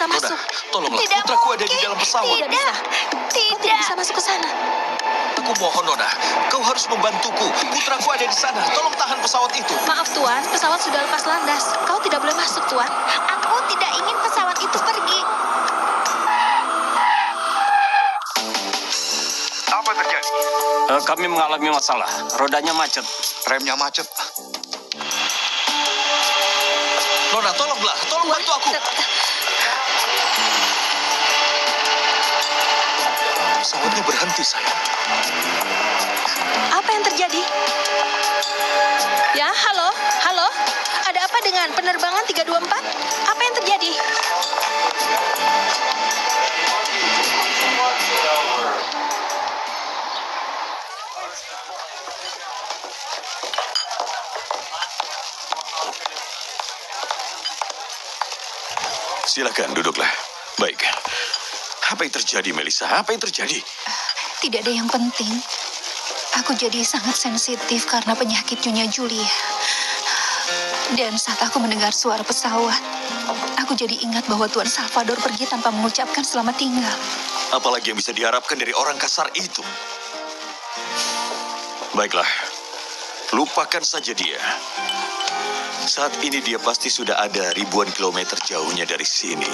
masuk. Tolonglah, Tidak putraku ada di mungkin. dalam pesawat. Tidak. Kau tidak Tidak. bisa masuk ke sana. Aku mohon, Nona, kau harus membantuku. Putraku ada di sana. Tolong tahan pesawat itu. Maaf Tuan, pesawat sudah lepas landas. Kau tidak boleh masuk Tuan. Aku tidak ingin pesawat itu pergi. Apa terjadi? Kami mengalami masalah. Rodanya macet. Remnya macet. Nona, tolonglah. Tolong bantu aku. Pesawatnya berhenti, sayang. Apa yang terjadi? Ya, halo? Halo? Ada apa dengan penerbangan 324? Apa yang terjadi? Silakan, duduklah. Baik. Apa yang terjadi, Melissa? Apa yang terjadi? Tidak ada yang penting. Aku jadi sangat sensitif karena penyakit Nyonya Julia. Dan saat aku mendengar suara pesawat, aku jadi ingat bahwa Tuan Salvador pergi tanpa mengucapkan selamat tinggal. Apalagi yang bisa diharapkan dari orang kasar itu? Baiklah. Lupakan saja dia. Saat ini dia pasti sudah ada ribuan kilometer jauhnya dari sini.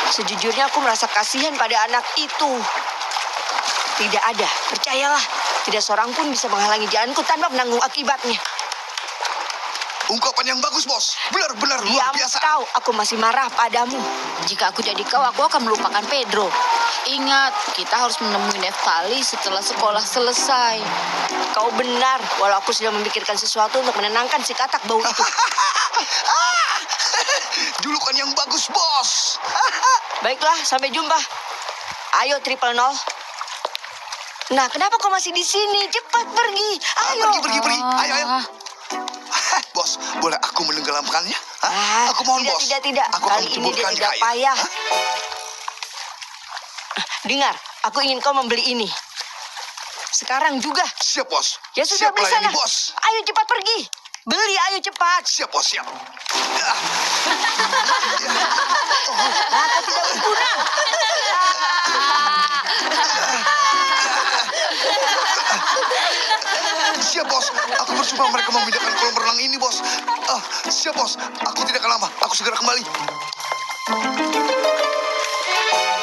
Sejujurnya aku merasa kasihan pada anak itu. Tidak ada, percayalah. Tidak seorang pun bisa menghalangi jalanku tanpa menanggung akibatnya. Ungkapan yang bagus, Bos. Benar-benar luar Diam biasa. kau, aku masih marah padamu. Jika aku jadi kau, aku akan melupakan Pedro. Ingat, kita harus menemui Neftali setelah sekolah selesai. Kau benar, walau aku sudah memikirkan sesuatu untuk menenangkan si katak bau itu. Julukan yang bagus, Bos. Baiklah, sampai jumpa. Ayo, 000. Nah, kenapa kau masih di sini? Cepat pergi. Ayo. Pergi. Ayo. Bos, boleh aku menenggelamkannya? Hah? Ah, Aku mohon, tidak, Bos. Tidak. Aku akan Kali ini dia menceburkan tidak air. payah. Hah? Dengar, aku ingin kau membeli ini. Sekarang juga. Siap, Bos. Ya sudah, Siap beli melayani, sana. Bos. Ayo cepat pergi. Beli, ayo cepat. Siap, Bos, siap. Kau tidak berguna. Siap, Bos. Aku bersumpah mereka memindahkan kolam renang ini, Bos. Siap, Bos. Aku tidak akan lama. Aku segera kembali.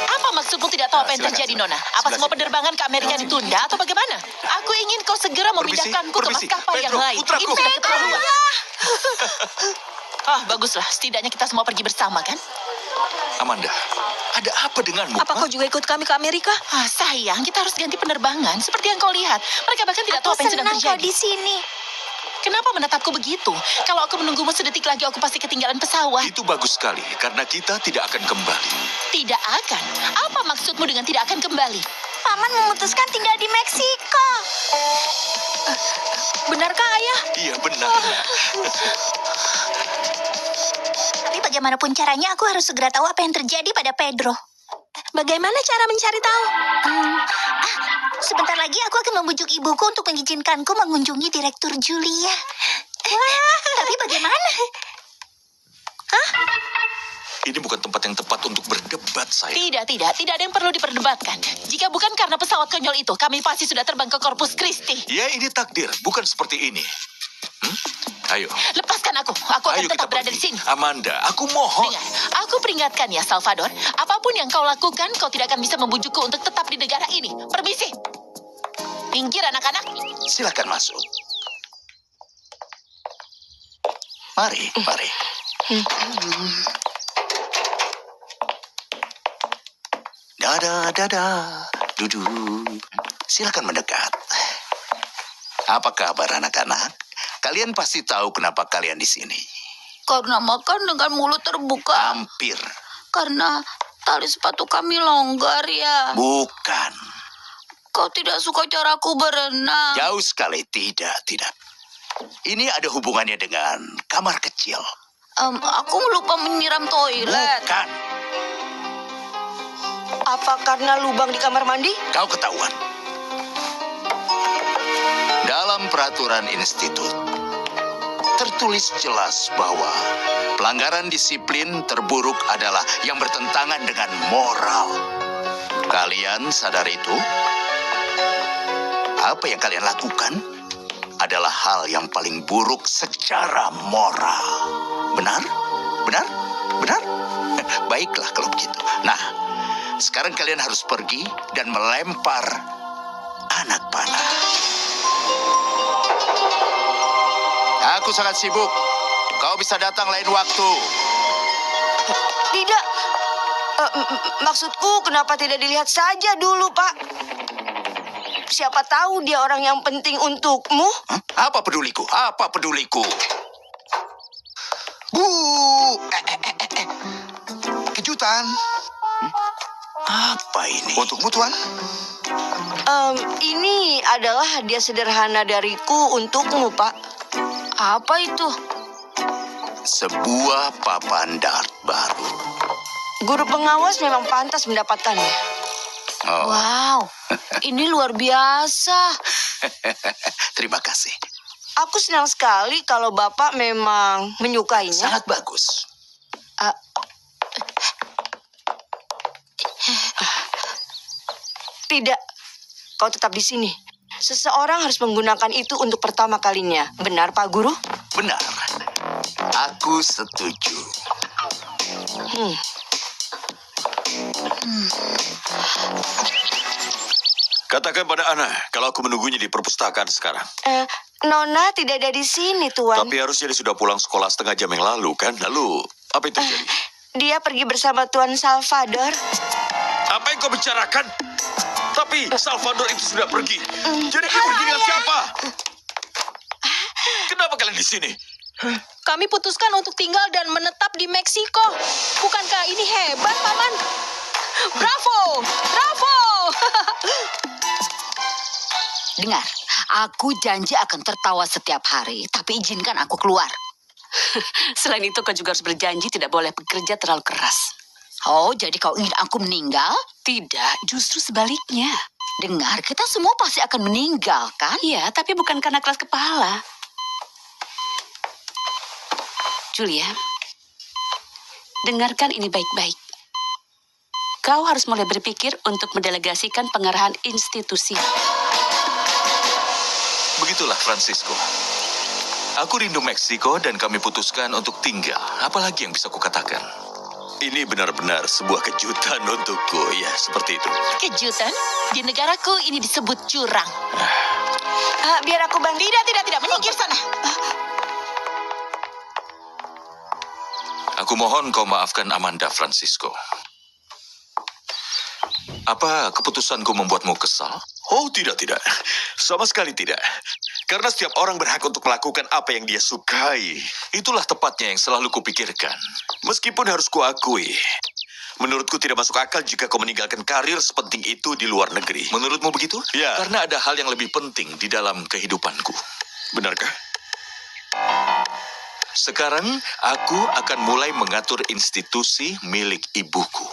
Apa maksudmu tidak tahu apa yang Silakan, terjadi, silakan. Nona? Apa Sebelah semua sini. penerbangan ke Amerika ditunda atau bagaimana? Aku ingin kau segera memindahkanku ke permisi. maskapai yang Pedro, lain. putraku. Ini sudah keterlaluan. Baguslah. Setidaknya kita semua pergi bersama, kan? Amanda, ada apa denganmu? Apa kau juga ikut kami ke Amerika? Sayang, kita harus ganti penerbangan. Seperti yang kau lihat. Mereka bahkan tidak tahu apa yang sedang Senang kau terjadi. di sini. Kenapa menatapku begitu? Kalau aku menunggumu sedetik lagi, aku pasti ketinggalan pesawat. Itu bagus sekali, karena kita tidak akan kembali. Tidak akan. Apa maksudmu dengan tidak akan kembali? Paman memutuskan tinggal di Meksiko. Benarkah ayah? Iya, benar. Tapi bagaimanapun caranya, aku harus segera tahu apa yang terjadi pada Pedro. Bagaimana cara mencari tahu? Sebentar lagi aku akan membujuk ibuku untuk mengizinkanku mengunjungi Direktur Julia. Tapi bagaimana? Ini bukan tempat yang tepat untuk berdebat, sayang. Tidak ada yang perlu diperdebatkan. Jika bukan karena pesawat konyol itu, kami pasti sudah terbang ke Corpus Christi. Ya, ini takdir, bukan seperti ini. Ayo. Lepaskan aku akan Ayo kita tetap berada di pergi. sini. Amanda, aku mohon. Dengar, aku peringatkan ya, Salvador. Apapun yang kau lakukan, kau tidak akan bisa membujukku untuk tetap di negara ini. Permisi. Minggir anak-anak. Silakan masuk. Mari. Dada, duduk. Silakan mendekat. Apa kabar anak-anak? Kalian pasti tahu kenapa kalian di sini. Karena makan dengan mulut terbuka. Hampir. Karena tali sepatu kami longgar ya. Bukan. Kau tidak suka caraku berenang. Jauh sekali. Tidak. Ini ada hubungannya dengan kamar kecil. Aku lupa menyiram toilet. Bukan. Apa karena lubang di kamar mandi? Kau ketahuan. Dalam peraturan institut, tertulis jelas bahwa pelanggaran disiplin terburuk adalah yang bertentangan dengan moral. Kalian sadar itu? Apa yang kalian lakukan adalah hal yang paling buruk secara moral. Benar? Benar? Benar? Baiklah kalau begitu. Nah, sekarang kalian harus pergi dan melempar anak panah. Aku sangat sibuk. Kau bisa datang lain waktu. Tidak. Maksudku kenapa tidak dilihat saja dulu, Pak? Siapa tahu dia orang yang penting untukmu. Hah? Apa peduliku? Apa peduliku? Kejutan. Apa ini? Untukmu, Tuan. Ini adalah hadiah sederhana dariku untukmu, Pak. Apa itu? Sebuah papan dart baru. Guru pengawas memang pantas mendapatkannya. Oh, Wow, ini luar biasa. terima kasih. Aku senang sekali kalau Bapak memang menyukainya. Sangat bagus. Tidak, kau tetap di sini. Seseorang harus menggunakan itu untuk pertama kalinya. Benar, Pak Guru? Benar. Aku setuju. Katakan pada Ana kalau aku menunggunya di perpustakaan sekarang. Nona tidak ada di sini, Tuan. Tapi harusnya dia sudah pulang sekolah setengah jam yang lalu, kan? Lalu, apa yang terjadi? Dia pergi bersama Tuan Salvador. Apa yang kau bicarakan? Tapi Salvador itu sudah pergi. Jadi dia pergi dengan siapa? Kenapa kalian di sini? Kami putuskan untuk tinggal dan menetap di Meksiko. Bukankah ini hebat, Paman? Bravo! Bravo! Dengar, aku janji akan tertawa setiap hari, tapi izinkan aku keluar. Selain itu kau juga harus berjanji tidak boleh bekerja terlalu keras. Oh, jadi kau ingin aku meninggal? Tidak, justru sebaliknya. Dengar, kita semua pasti akan meninggal, kan? Iya, tapi bukan karena keras kepala. Julia, dengarkan ini baik-baik. Kau harus mulai berpikir untuk mendelegasikan pengarahan institusi. Begitulah, Francisco. Aku rindu Meksiko dan kami putuskan untuk tinggal. Apalagi yang bisa kukatakan? Ini benar-benar sebuah kejutan untukku. Ya, seperti itu. Kejutan? Di negaraku ini disebut curang. Biar aku bantu. Tidak. Menyingkir sana. Aku mohon kau maafkan Amanda, Francisco. Apa keputusanku membuatmu kesal? Oh, tidak. Sama sekali tidak. Karena setiap orang berhak untuk melakukan apa yang dia sukai. Itulah tepatnya yang selalu kupikirkan. Meskipun harus kuakui, menurutku tidak masuk akal jika kau meninggalkan karir sepenting itu di luar negeri. Menurutmu begitu? Ya. Karena ada hal yang lebih penting di dalam kehidupanku. Benarkah? Sekarang, aku akan mulai mengatur institusi milik ibuku.